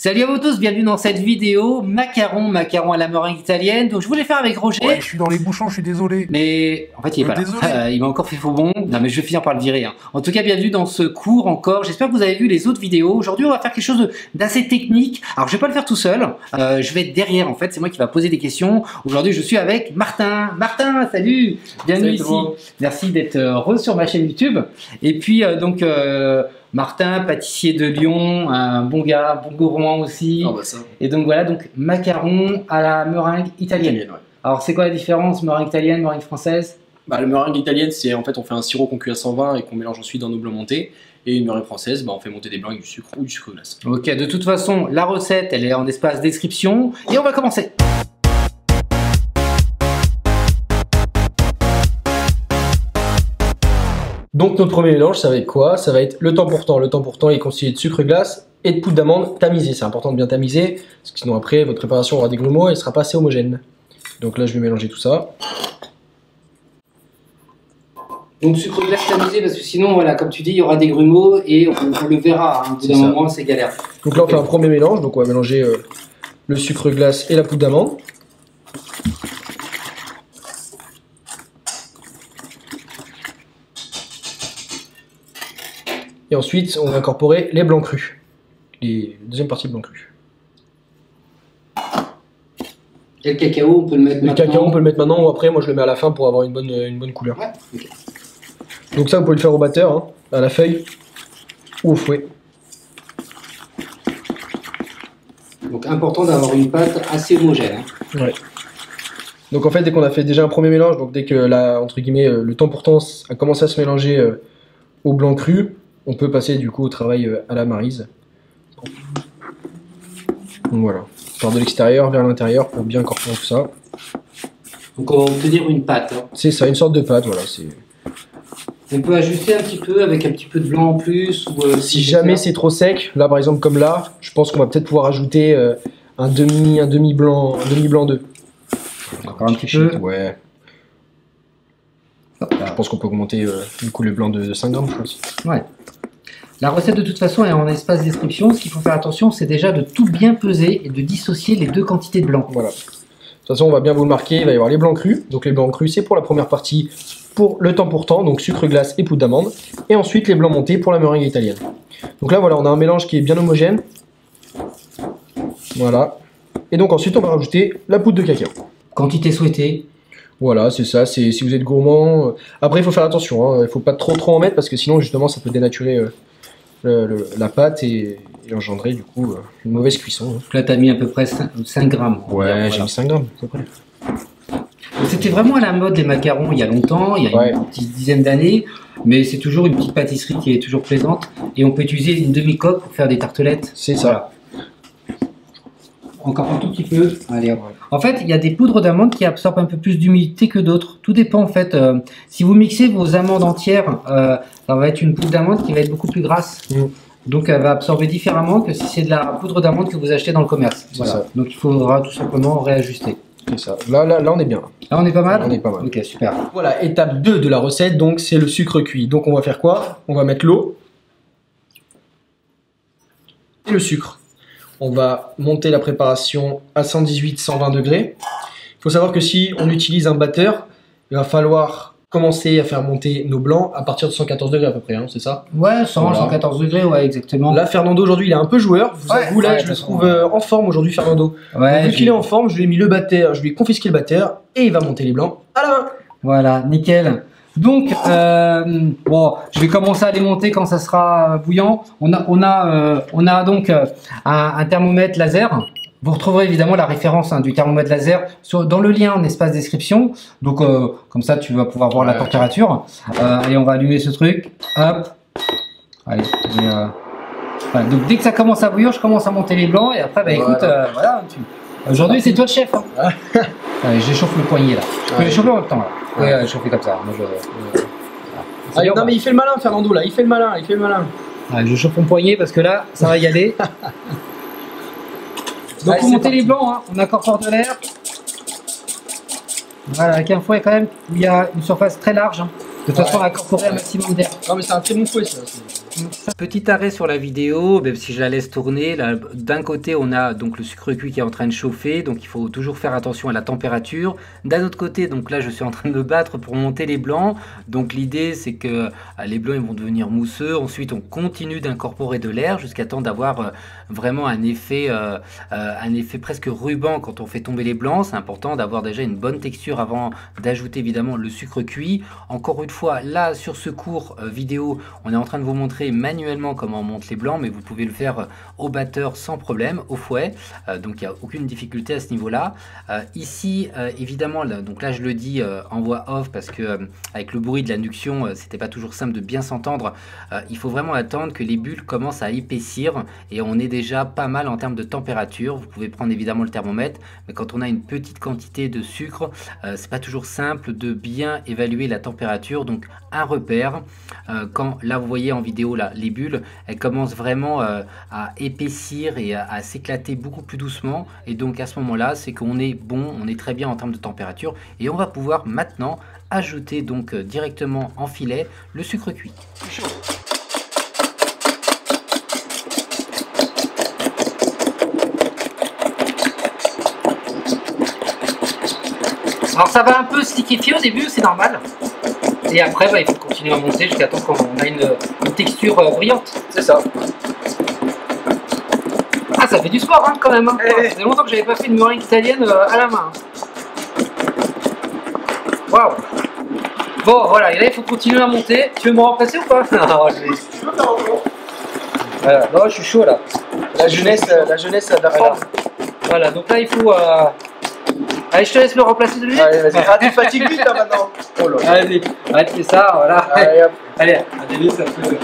Salut à vous tous, bienvenue dans cette vidéo macaron à la meringue italienne. Donc je voulais faire avec Roger. Ouais, je suis dans les bouchons, je suis désolé. Mais en fait il est pas là. Il m'a encore fait faux bon. Non mais je vais finir par le virer. Hein. En tout cas bienvenue dans ce cours encore. J'espère que vous avez vu les autres vidéos. Aujourd'hui on va faire quelque chose d'assez technique. Alors je vais pas le faire tout seul. Je vais être derrière en fait. C'est moi qui va poser des questions. Aujourd'hui je suis avec Martin. Martin, salut. Bienvenue ici. Merci d'être sur ma chaîne YouTube. Et puis Martin, pâtissier de Lyon, un bon gars, bon gourmand aussi. Ah bah ça. Et donc voilà, donc macaron à la meringue italienne. Ouais. Alors c'est quoi la différence meringue italienne, meringue française? Bah, la meringue italienne, c'est en fait on fait un sirop qu'on cuit à 120 et qu'on mélange ensuite dans nos blancs montés. Et une meringue française, bah, on fait monter des blancs avec du sucre ou du sucre glace. Ok, de toute façon, la recette, elle est en espace description. Et on va commencer. Donc notre premier mélange, ça va être quoi? Ça va être le temps pour temps. Le temps pour temps est constitué de sucre glace et de poudre d'amande tamisée. C'est important de bien tamiser, parce que sinon après votre préparation aura des grumeaux et ne sera pas assez homogène. Donc là je vais mélanger tout ça. Donc sucre glace tamisé, parce que sinon, voilà, comme tu dis, il y aura des grumeaux et on le verra. Hein, au bout d'un moment, c'est galère. Donc là on fait un premier mélange, donc on va mélanger le sucre glace et la poudre d'amande. Et ensuite, on va incorporer les blancs crus. Les deuxième partie de blancs crus. Et le cacao, on peut le mettre maintenant. Le cacao, on peut le mettre maintenant ou après. Moi, je le mets à la fin pour avoir une bonne couleur. Ouais. Okay. Donc ça, vous pouvez le faire au batteur, hein, à la feuille ou au fouet. Donc important d'avoir une pâte assez homogène. Hein. Ouais. Donc en fait, dès qu'on a fait déjà un premier mélange, donc dès que là, entre guillemets, le temps pour temps a commencé à se mélanger au blanc cru, on peut passer du coup au travail à la maryse. Donc voilà, par de l'extérieur vers l'intérieur pour bien incorporer tout ça. Donc on va obtenir une pâte. Hein. C'est ça, une sorte de pâte, voilà. On peut ajuster un petit peu avec un petit peu de blanc en plus. Ou, si jamais c'est trop sec, là par exemple comme là, je pense qu'on va peut-être pouvoir ajouter un demi blanc d'œuf. Encore un petit peu. Ouais. Je pense qu'on peut augmenter du coup le blanc de 5 grammes, je pense. Ouais. La recette de toute façon est en espace description. Ce qu'il faut faire attention, c'est déjà de tout bien peser et de dissocier les deux quantités de blanc. Voilà. De toute façon, on va bien vous le marquer. Il va y avoir les blancs crus. Donc les blancs crus, c'est pour la première partie, pour le temps pour temps, donc sucre glace et poudre d'amande. Et ensuite les blancs montés pour la meringue italienne. Donc là, voilà, on a un mélange qui est bien homogène. Voilà. Et donc ensuite, on va rajouter la poudre de cacao. Quantité souhaitée. Voilà, c'est ça. Si vous êtes gourmand. Après, il faut faire attention. Il ne faut pas trop en mettre parce que sinon, justement, ça peut dénaturer la pâte et engendrer du coup une mauvaise cuisson. Donc là, tu as mis à peu près 5 grammes. Ouais, j'ai mis 5 grammes, à peu près. C'était vraiment à la mode les macarons il y a longtemps, il y a une petite dizaine d'années, mais c'est toujours une petite pâtisserie qui est toujours présente et on peut utiliser une demi-coque pour faire des tartelettes. C'est ça. Encore un tout petit peu. Allez, en fait, il y a des poudres d'amandes qui absorbent un peu plus d'humidité que d'autres. Tout dépend en fait. Si vous mixez vos amandes entières, ça va être une poudre d'amande qui va être beaucoup plus grasse. Donc elle va absorber différemment que si c'est de la poudre d'amande que vous achetez dans le commerce. Voilà. Ça. Donc il faudra tout simplement réajuster. C'est ça. Là, on est bien. Là, on est pas mal. Là, on est pas mal. Ok, super. Voilà, étape 2 de la recette, donc c'est le sucre cuit. Donc on va faire quoi? On va mettre l'eau et le sucre. On va monter la préparation à 118-120 degrés. Il faut savoir que si on utilise un batteur, il va falloir commencer à faire monter nos blancs à partir de 114 degrés à peu près, hein, c'est ça? Ouais, 114 degrés, ouais, exactement. Là, Fernando, aujourd'hui, il est un peu joueur. Vous là, je le trouve en forme aujourd'hui, Fernando. Ouais, vu qu'il est en forme, je lui ai mis le batteur, je lui ai confisqué le batteur et il va monter les blancs à la main. Voilà, nickel. Donc, bon, je vais commencer à les monter quand ça sera bouillant. On a donc un thermomètre laser. Vous retrouverez évidemment la référence du thermomètre laser dans le lien en espace description. Donc, comme ça, tu vas pouvoir voir la température. Allez, on va allumer ce truc. Hop. Allez. Voilà. Donc, dès que ça commence à bouillir, je commence à monter les blancs. Et après, bah, écoute, voilà. Aujourd'hui, c'est toi le chef. Hein. Allez, j'échauffe le poignet là. Je peux l'échauffer en même temps là. Ouais, chauffer comme ça. Moi, allez, non, mais il fait le malin, Fernando, là. Il fait le malin. Allez, je chauffe mon poignet parce que là, ça va y aller. Donc, pour monter les blancs, hein, on incorpore de l'air. Voilà, avec un fouet quand même où il y a une surface très large. Hein. De toute façon, on va incorporer un maximum d'air. Non, mais c'est un très bon fouet, ça. Petit arrêt sur la vidéo, même si je la laisse tourner. D'un côté, on a donc le sucre cuit qui est en train de chauffer, donc il faut toujours faire attention à la température. D'un autre côté, donc là, je suis en train de me battre pour monter les blancs. Donc l'idée, c'est que les blancs ils vont devenir mousseux. Ensuite, on continue d'incorporer de l'air jusqu'à temps d'avoir vraiment un effet presque ruban quand on fait tomber les blancs. C'est important d'avoir déjà une bonne texture avant d'ajouter évidemment le sucre cuit. Encore une fois, là, sur ce cours vidéo, on est en train de vous montrer manuellement comment on monte les blancs, mais vous pouvez le faire au batteur sans problème, au fouet, donc il n'y a aucune difficulté à ce niveau là. Ici évidemment donc là je le dis en voix off parce que avec le bruit de l'induction c'était pas toujours simple de bien s'entendre. Il faut vraiment attendre que les bulles commencent à épaissir et on est déjà pas mal en termes de température. Vous pouvez prendre évidemment le thermomètre, mais quand on a une petite quantité de sucre, c'est pas toujours simple de bien évaluer la température. Donc un repère, quand là vous voyez en vidéo là les bulles, elles commencent vraiment à épaissir et à s'éclater beaucoup plus doucement, et donc à ce moment là c'est qu'on est bon, on est très bien en termes de température, et on va pouvoir maintenant ajouter donc directement en filet le sucre cuit. Alors ça va un peu se liquéfier au début, c'est normal. Et après, il faut continuer à monter jusqu'à temps qu'on a une texture brillante. C'est ça. Ah, ça fait du sport hein, quand même. Hein. Ça fait longtemps que j'avais pas fait une meringue italienne à la main. Waouh. Bon, voilà, et là il faut continuer à monter. Tu veux me remplacer ou pas? Non, voilà. Non, je suis chaud là. La jeunesse d'apprendre. Voilà, donc là il faut... Allez, je te laisse me remplacer de lui. Allez, vas-y. Ah, tu fatigues vite là maintenant. Oh là. Allez, arrête de ça, voilà. Allez, hop. Allez, à début, ça peut...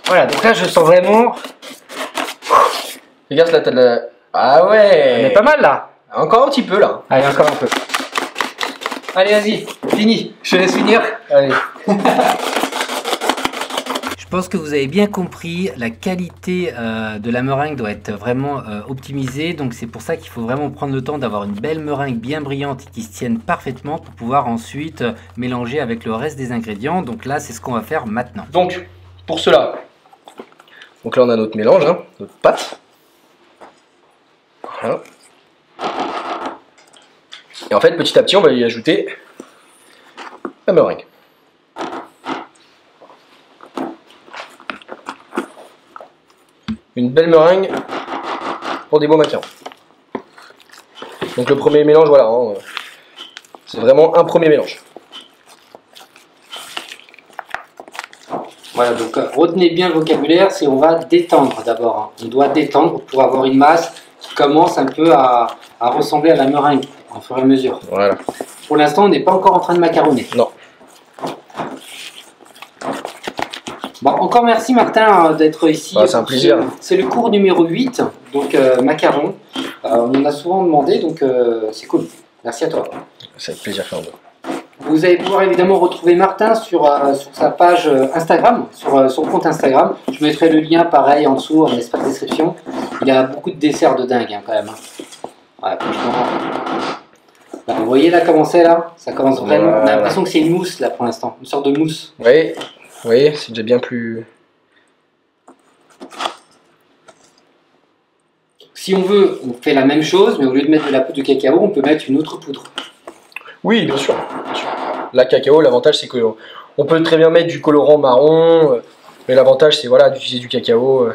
Voilà, donc là je sens vraiment... Regarde là, t'as de la... Ah ouais. On est pas mal là. Encore un petit peu là. Allez, encore un peu. Allez, vas-y, fini. Je te laisse finir. Allez. Je pense que vous avez bien compris, la qualité de la meringue doit être vraiment optimisée. Donc c'est pour ça qu'il faut vraiment prendre le temps d'avoir une belle meringue bien brillante et qui se tienne parfaitement pour pouvoir ensuite mélanger avec le reste des ingrédients. Donc là, c'est ce qu'on va faire maintenant. Donc, pour cela, donc là on a notre mélange, hein, notre pâte. Voilà. Et en fait, petit à petit, on va y ajouter la meringue. Une belle meringue pour des beaux macarons. Donc le premier mélange, voilà, hein, c'est vraiment un premier mélange. Voilà, donc retenez bien le vocabulaire, c'est on va détendre d'abord. Hein. On doit détendre pour avoir une masse qui commence un peu à ressembler à la meringue, en fur et à mesure. Voilà. Pour l'instant, on n'est pas encore en train de macaronner. Non. Bon, encore merci Martin d'être ici. Bah, c'est un plaisir. C'est le cours numéro 8, donc macaron. On en a souvent demandé, donc c'est cool. Merci à toi. C'est avec plaisir, Fernando. Vous allez pouvoir évidemment retrouver Martin sur sa page Instagram, sur son compte Instagram. Je mettrai le lien pareil en dessous, en espace description. Il a beaucoup de desserts de dingue hein, quand même. Ouais, franchement. Là, vous voyez là comment c'est là? Ça commence vraiment. On a l'impression que c'est une mousse là pour l'instant, une sorte de mousse. Oui, oui, c'est déjà bien plus. Si on veut, on fait la même chose, mais au lieu de mettre de la poudre de cacao, on peut mettre une autre poudre. Oui, bien sûr. Bien sûr. La cacao, l'avantage c'est que on peut très bien mettre du colorant marron, mais l'avantage c'est voilà d'utiliser du cacao.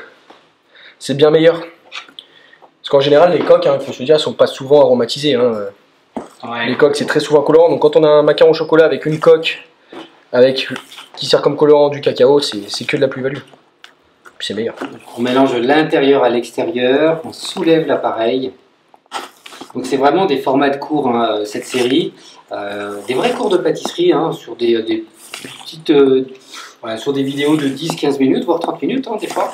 C'est bien meilleur. Parce qu'en général, les coques, il faut se dire, sont pas souvent aromatisées. Hein. Ouais. Les coques, c'est très souvent colorant. Donc quand on a un macaron au chocolat avec une coque qui sert comme colorant du cacao, c'est que de la plus-value. C'est meilleur. On mélange l'intérieur à l'extérieur, on soulève l'appareil. Donc c'est vraiment des formats de cours, hein, cette série. Des vrais cours de pâtisserie, hein, sur des petites, voilà, sur des vidéos de 10-15 minutes, voire 30 minutes, hein, des fois.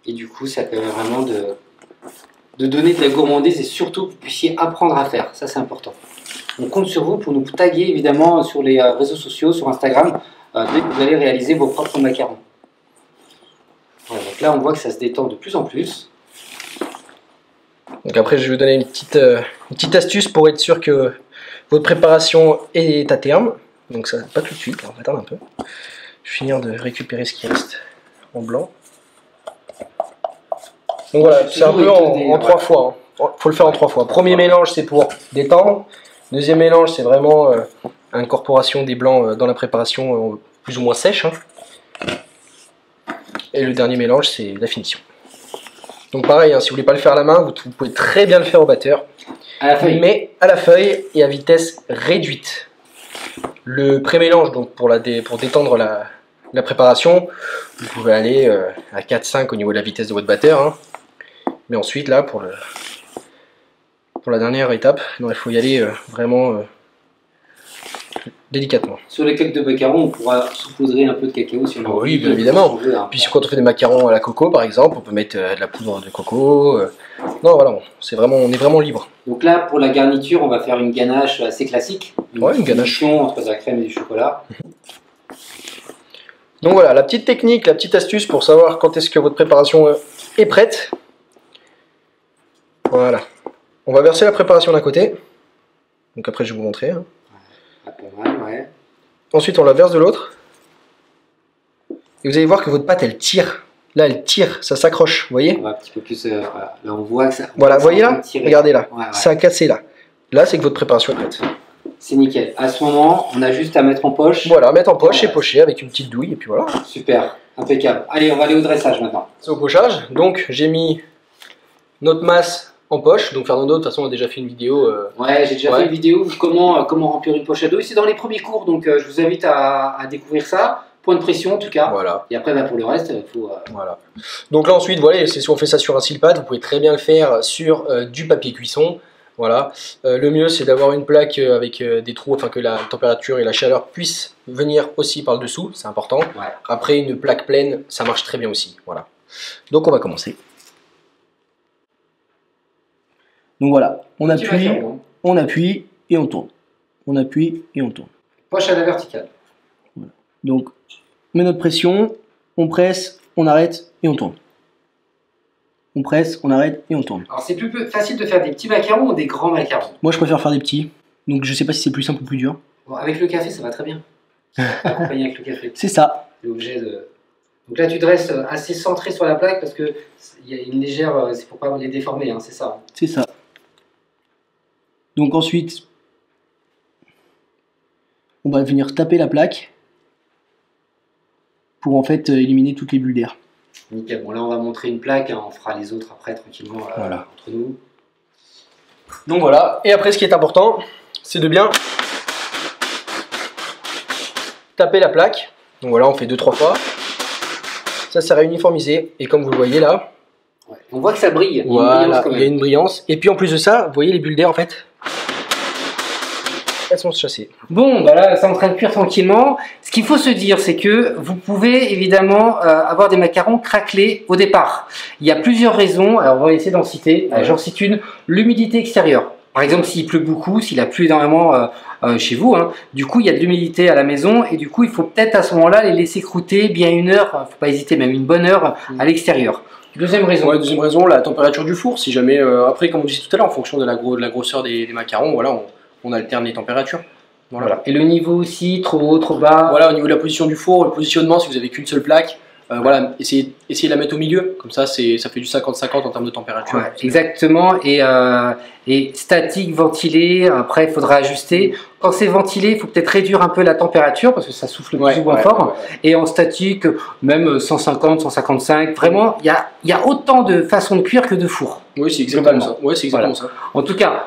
Et du coup, ça permet vraiment de donner de la gourmandise et surtout que vous puissiez apprendre à faire. Ça, c'est important. On compte sur vous pour nous taguer, évidemment, sur les réseaux sociaux, sur Instagram, dès que vous allez réaliser vos propres macarons. Voilà, donc là, on voit que ça se détend de plus en plus. Donc après, je vais vous donner une petite astuce pour être sûr que votre préparation est à terme. Donc ça, pas tout de suite, on va attendre un peu. Je vais finir de récupérer ce qui reste en blanc. Donc voilà, c'est un peu en 3 fois. Il faut le faire en 3 fois. Premier mélange, c'est pour détendre. Deuxième mélange, c'est vraiment incorporation des blancs dans la préparation plus ou moins sèche. Hein. Et le dernier mélange, c'est la finition. Donc pareil, hein, si vous voulez pas le faire à la main, vous pouvez très bien le faire au batteur. À la feuille. Mais à la feuille et à vitesse réduite. Le pré-mélange, donc pour détendre la préparation, vous pouvez aller à 4-5 au niveau de la vitesse de votre batteur. Hein. Mais ensuite, là, pour la dernière étape, non, il faut y aller vraiment délicatement. Sur les cakes de macarons, on pourra saupoudrer un peu de cacao si on a envie. Oui, bien évidemment. Changer, hein. Puis quand on fait des macarons à la coco, par exemple, on peut mettre de la poudre de coco. Non, voilà, on est vraiment libre. Donc là, pour la garniture, on va faire une ganache assez classique. Une ganache. Fusion entre de la crème et du chocolat. Donc voilà, la petite technique, la petite astuce pour savoir quand est-ce que votre préparation est prête. Voilà. On va verser la préparation d'un côté. Donc après, je vais vous montrer. Hein. Pas mal, ouais. Ensuite, on la verse de l'autre. Et vous allez voir que votre pâte, elle tire. Là, elle tire, ça s'accroche, vous voyez? On va un petit peu plus... voilà. Là, on voit que ça... Voilà, vous voyez là? Regardez là. Ouais. Ça a cassé là. Là, c'est que votre préparation est prête. C'est nickel. À ce moment, on a juste à mettre en poche. Voilà, mettre en poche et pocher avec une petite douille, et puis voilà. Super, impeccable. Allez, on va aller au dressage maintenant. C'est au pochage. Donc, j'ai mis notre masse en poche. Donc, Fernando, de toute façon, a déjà fait une vidéo. Ouais, j'ai déjà fait une vidéo comment remplir une poche à douille. C'est dans les premiers cours, donc je vous invite à découvrir ça. Point de pression en tout cas. Voilà. Et après, pour le reste, il faut... Voilà. Donc là, ensuite, voilà, si on fait ça sur un silpat, vous pouvez très bien le faire sur du papier cuisson. Voilà. Le mieux, c'est d'avoir une plaque avec des trous, afin que la température et la chaleur puissent venir aussi par le dessous. C'est important. Ouais. Après, une plaque pleine, ça marche très bien aussi. Voilà. Donc, on va commencer. Donc voilà, on appuie et on tourne. On appuie et on tourne. Poche à la verticale. Voilà. Donc, on met notre pression, on presse, on arrête et on tourne. On presse, on arrête et on tourne. Alors c'est plus facile de faire des petits macarons ou des grands macarons? Moi, je préfère faire des petits. Donc, je sais pas si c'est plus simple ou plus dur. Bon, avec le café, ça va très bien. Accompagné avec le café. C'est ça. L'objet de... Donc là, tu dresses assez centré sur la plaque parce que il y a une légère... c'est pour pas les déformer, hein, c'est ça. C'est ça. Donc ensuite, on va venir taper la plaque pour en fait éliminer toutes les bulles d'air. Nickel. Bon, là, on va montrer une plaque. Hein, on fera les autres après tranquillement voilà. entre nous. Donc voilà. Et après, ce qui est important, c'est de bien taper la plaque. Donc voilà, on fait 2-3 fois. Ça sert à uniformiser. Et comme vous le voyez là, ouais. On voit que ça brille. Voilà, il y a une brillance. Et puis en plus de ça, vous voyez les bulles d'air en fait, elles sont chassées. Bon, bah là, c'est en train de cuire tranquillement. Ce qu'il faut se dire, c'est que vous pouvez évidemment avoir des macarons craquelés au départ. Il y a plusieurs raisons. Alors, on va essayer d'en citer. J'en cite une, l'humidité extérieure. Par exemple, s'il pleut beaucoup, s'il a plu énormément chez vous, hein, du coup, il y a de l'humidité à la maison et du coup, il faut peut-être à ce moment-là les laisser croûter bien 1 heure, il ne faut pas hésiter, même une bonne heure à l'extérieur. Deuxième raison. Ouais, deuxième raison, la température du four. Si jamais, après, comme on disait tout à l'heure, en fonction de la grosseur des macarons, voilà, on alterne les températures. Voilà. Et le niveau aussi, trop haut, trop bas. Voilà, au niveau de la position du four, le positionnement, si vous avez qu'une seule plaque, voilà, essayez de la mettre au milieu, comme ça fait du 50-50 en termes de température. Ouais, exactement, et statique, ventilé, après il faudra ajuster. Quand c'est ventilé, il faut peut-être réduire un peu la température parce que ça souffle plus ou moins fort. Et en statique, même 150, 155, vraiment, il y a autant de façons de cuire que de four. Oui, c'est exactement ça. Ouais, c'est exactement ça. En tout cas,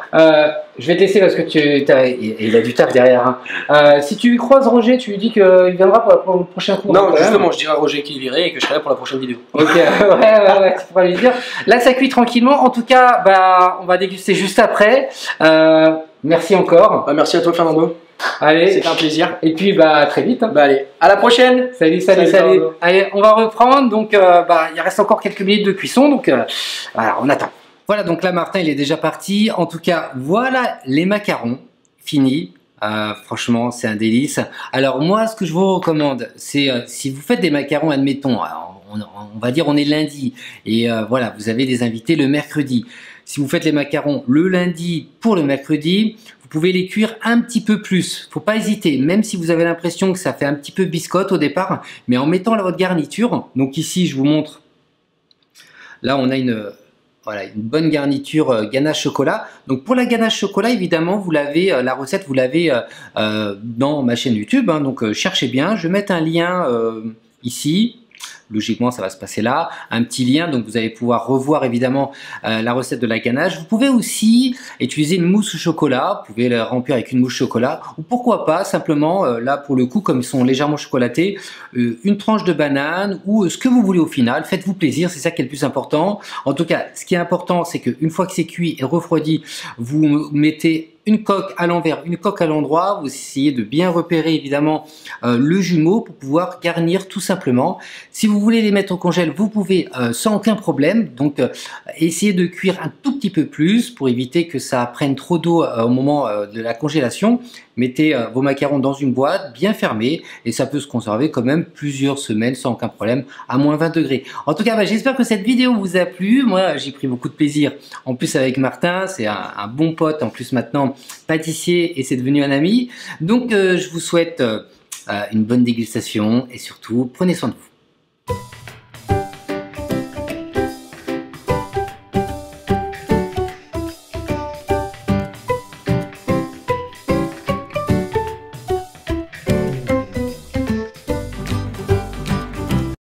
je vais te laisser parce que il a du taf derrière. Hein. Si tu croises Roger, tu lui dis qu'il viendra pour le prochain cours. Non, justement, je dirai à Roger qu'il virait et que je serai là pour la prochaine vidéo. Ok, ouais, tu pourras lui dire. Là, ça cuit tranquillement. En tout cas, bah, on va déguster juste après. Merci encore. Bah, merci à toi, Fernando. Allez, c'était un plaisir. Et puis, bah, très vite. Hein. Bah, allez, à la prochaine. Salut. Allez, on va reprendre. Donc, bah, il reste encore quelques minutes de cuisson. Donc, voilà, on attend. Voilà, donc là, Martin, il est déjà parti. En tout cas, voilà les macarons finis. Franchement, c'est un délice. Alors, moi, ce que je vous recommande, c'est si vous faites des macarons, admettons, on va dire on est lundi et voilà, vous avez des invités le mercredi. si vous faites les macarons le lundi pour le mercredi, vous pouvez les cuire un petit peu plus. Faut pas hésiter, même si vous avez l'impression que ça fait un petit peu biscotte au départ, mais en mettant votre garniture, donc ici je vous montre, là on a voilà, une bonne garniture ganache chocolat. Donc pour la ganache chocolat, évidemment, vous l'avez, la recette, vous l'avez dans ma chaîne YouTube, hein, donc cherchez bien. Je vais mettre un lien ici. Logiquement, ça va se passer là. Un petit lien, donc vous allez pouvoir revoir évidemment la recette de la ganache. Vous pouvez aussi utiliser une mousse au chocolat. Vous pouvez la remplir avec une mousse chocolat. Ou pourquoi pas, simplement, là pour le coup, comme ils sont légèrement chocolatés, une tranche de banane ou ce que vous voulez au final. Faites-vous plaisir, c'est ça qui est le plus important. En tout cas, ce qui est important, c'est qu'une fois que c'est cuit et refroidi, vous mettez une coque à l'envers, une coque à l'endroit. Vous essayez de bien repérer évidemment le jumeau pour pouvoir garnir tout simplement. Si vous voulez les mettre au congèle, vous pouvez sans aucun problème. Donc essayez de cuire un tout petit peu plus pour éviter que ça prenne trop d'eau au moment de la congélation. Mettez vos macarons dans une boîte bien fermée et ça peut se conserver quand même plusieurs semaines sans aucun problème à moins 20 degrés. En tout cas, j'espère que cette vidéo vous a plu. Moi, j'ai pris beaucoup de plaisir. En plus avec Martin, c'est un bon pote en plus maintenant pâtissier et c'est devenu un ami. Donc je vous souhaite une bonne dégustation et surtout prenez soin de vous.